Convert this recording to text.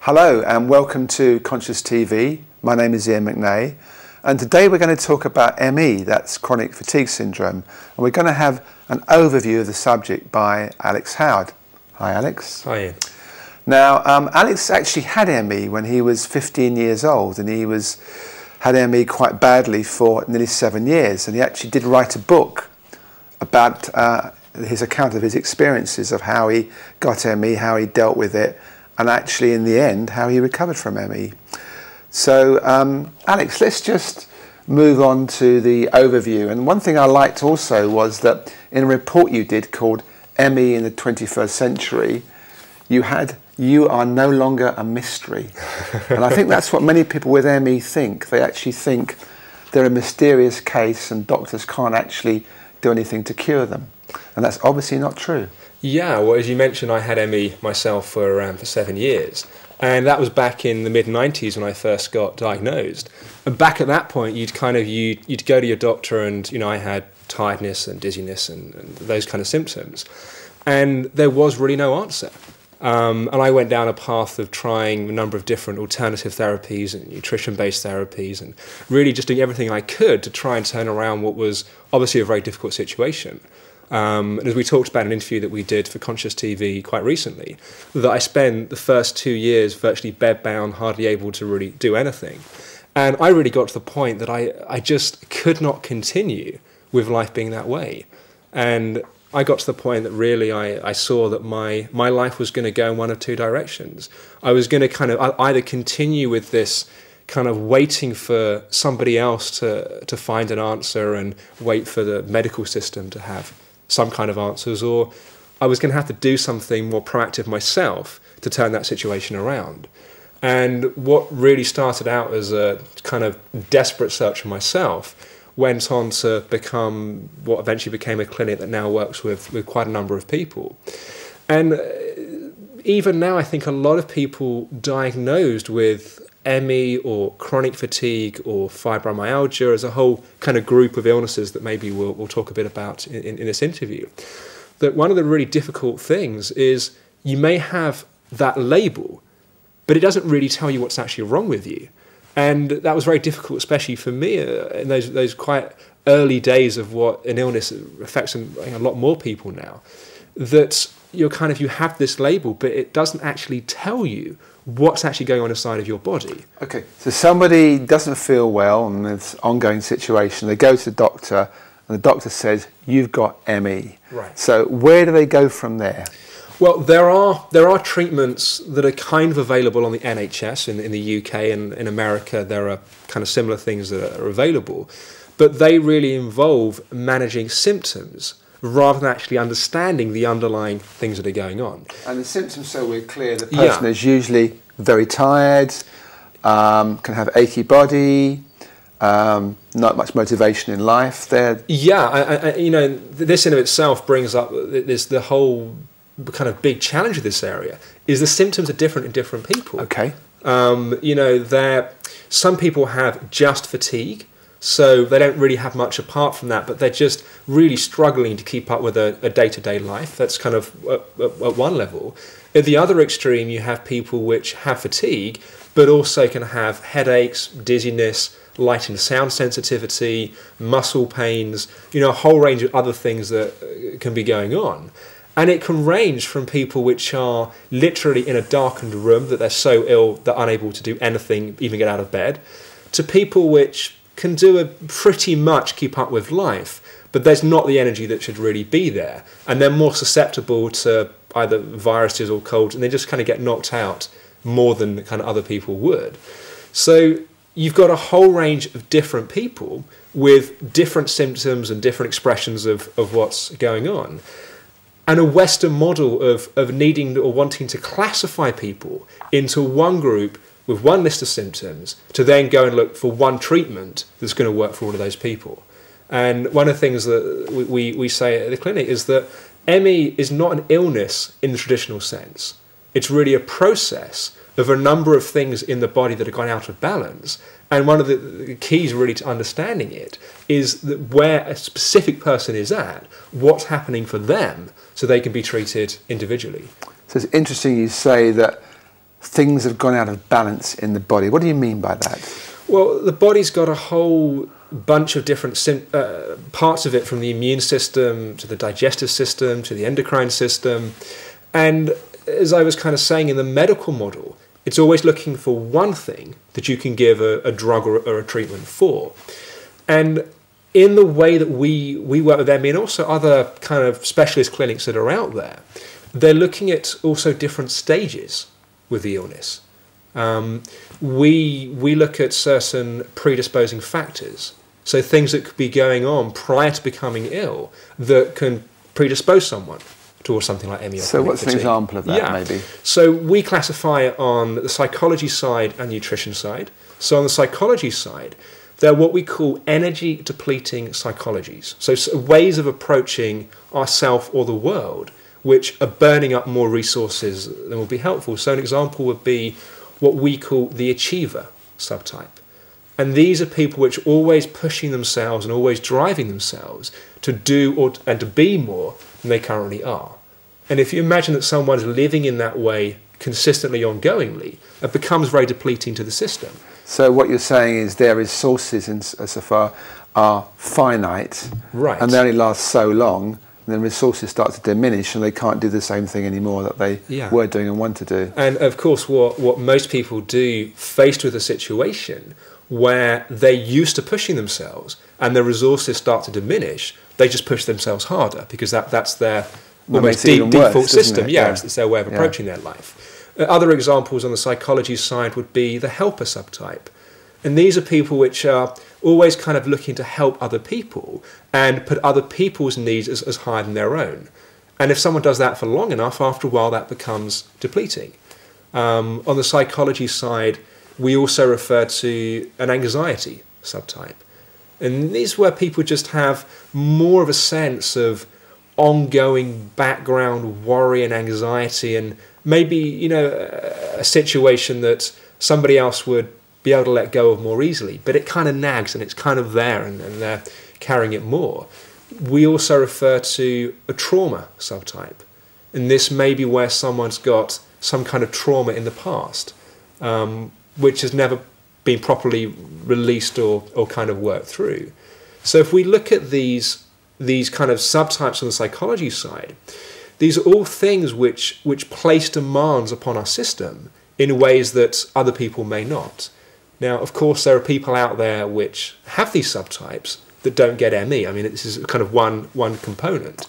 Hello and welcome to Conscious TV. My name is Ian McNay and today we're going to talk about ME, that's chronic fatigue syndrome, and we're going to have an overview of the subject by Alex Howard. Hi Alex. Hi Ian. Now Alex actually had ME when he was 15 years old, and he had ME quite badly for nearly 7 years, and he actually did write a book about his account of his experiences of how he got ME, how he dealt with it, and actually in the end how he recovered from ME. So Alex, let's just move on to the overview. And one thing I liked also was that in a report you did called ME in the 21st Century, you are no longer a mystery. And I think that's what many people with ME think. They actually think they're a mysterious case and doctors can't actually do anything to cure them. And that's obviously not true. Yeah, well, as you mentioned, I had ME myself for 7 years. And that was back in the mid-90s when I first got diagnosed. And back at that point, you'd go to your doctor and, I had tiredness and dizziness and those kind of symptoms. And there was really no answer. And I went down a path of trying a number of different alternative therapies and nutrition-based therapies and really just doing everything I could to try and turn around what was obviously a very difficult situation. And as we talked about in an interview that we did for Conscious TV quite recently, that I spent the first 2 years virtually bedbound, hardly able to really do anything. And I really got to the point that I just could not continue with life being that way. And I got to the point that really I saw that my life was going to go in one of two directions. I was going to kind of either continue with this kind of waiting for somebody else to find an answer and wait for the medical system to have some kind of answers, or I was going to have to do something more proactive myself to turn that situation around. And what really started out as a kind of desperate search for myself went on to become what eventually became a clinic that now works with quite a number of people. And even now, I think a lot of people diagnosed with ME or chronic fatigue or fibromyalgia as a whole kind of group of illnesses that maybe we'll talk a bit about in this interview, that one of the really difficult things is you may have that label, but it doesn't really tell you what's actually wrong with you. And that was very difficult, especially for me in those quite early days of what an illness affects a lot more people now, that you have this label, but it doesn't actually tell you what's actually going on inside of your body. Okay, so somebody doesn't feel well and there's an ongoing situation, they go to the doctor and the doctor says, you've got ME. Right. So where do they go from there? Well, there are treatments that are kind of available on the NHS in the UK, and in America there are kind of similar things that are available, but they really involve managing symptoms rather than actually understanding the underlying things that are going on. And the symptoms, so we're clear, the person is usually very tired, can have achy body, not much motivation in life. This in of itself brings up the whole kind of big challenge of this area is the symptoms are different in different people. Okay. Some people have just fatigue, so they don't really have much apart from that, but they're just really struggling to keep up with a day-to-day life. That's kind of at one level. At the other extreme, you have people which have fatigue, but also can have headaches, dizziness, light and sound sensitivity, muscle pains, a whole range of other things that can be going on. And it can range from people which are literally in a darkened room that they're so ill they're unable to do anything, even get out of bed, to people which can pretty much keep up with life, but there's not the energy that should really be there. And they're more susceptible to either viruses or colds, and they just kind of get knocked out more than kind of other people would. So you've got a whole range of different people with different symptoms and different expressions of what's going on. And a Western model of needing or wanting to classify people into one group with one list of symptoms to then go and look for one treatment that's going to work for all of those people. And one of the things that we say at the clinic is that ME is not an illness in the traditional sense. It's really a process of a number of things in the body that have gone out of balance. And one of the keys really to understanding it is that where a specific person is at, what's happening for them, so they can be treated individually. So it's interesting you say that things have gone out of balance in the body. What do you mean by that? Well, the body's got a whole bunch of different parts of it, from the immune system to the digestive system to the endocrine system. And as I was kind of saying, in the medical model, it's always looking for one thing that you can give a drug or a treatment for. And in the way that we work with ME and also other kind of specialist clinics that are out there, they're looking at also different stages with the illness. We look at certain predisposing factors, so things that could be going on prior to becoming ill that can predispose someone towards something like ME. So what's an example of that, maybe? So we classify it on the psychology side and nutrition side. So on the psychology side, they're what we call energy depleting psychologies. So ways of approaching ourself or the world which are burning up more resources than will be helpful. So an example would be what we call the achiever subtype. And these are people which are always pushing themselves and always driving themselves to do and to be more than they currently are. And if you imagine that someone's living in that way consistently, ongoingly, it becomes very depleting to the system. So what you're saying is their resources insofar are finite, right, and they only last so long, and then resources start to diminish and they can't do the same thing anymore that they were doing and want to do. And of course what most people do faced with a situation where they're used to pushing themselves and their resources start to diminish, they just push themselves harder because that's their almost default system. It's their way of approaching their life. Other examples on the psychology side would be the helper subtype. And these are people which are always kind of looking to help other people and put other people's needs as higher than their own. And if someone does that for long enough, after a while that becomes depleting. On the psychology side, we also refer to an anxiety subtype. And these are where people just have more of a sense of ongoing background worry and anxiety, and maybe, a situation that somebody else would be able to let go of more easily, but it kind of nags and it's kind of there and they're carrying it more. We also refer to a trauma subtype, and this may be where someone's got some kind of trauma in the past, which has never been properly released or kind of worked through. So if we look at these kind of subtypes on the psychology side, these are all things which place demands upon our system in ways that other people may not. Now, of course, there are people out there which have these subtypes that don't get ME. I mean, this is kind of one component.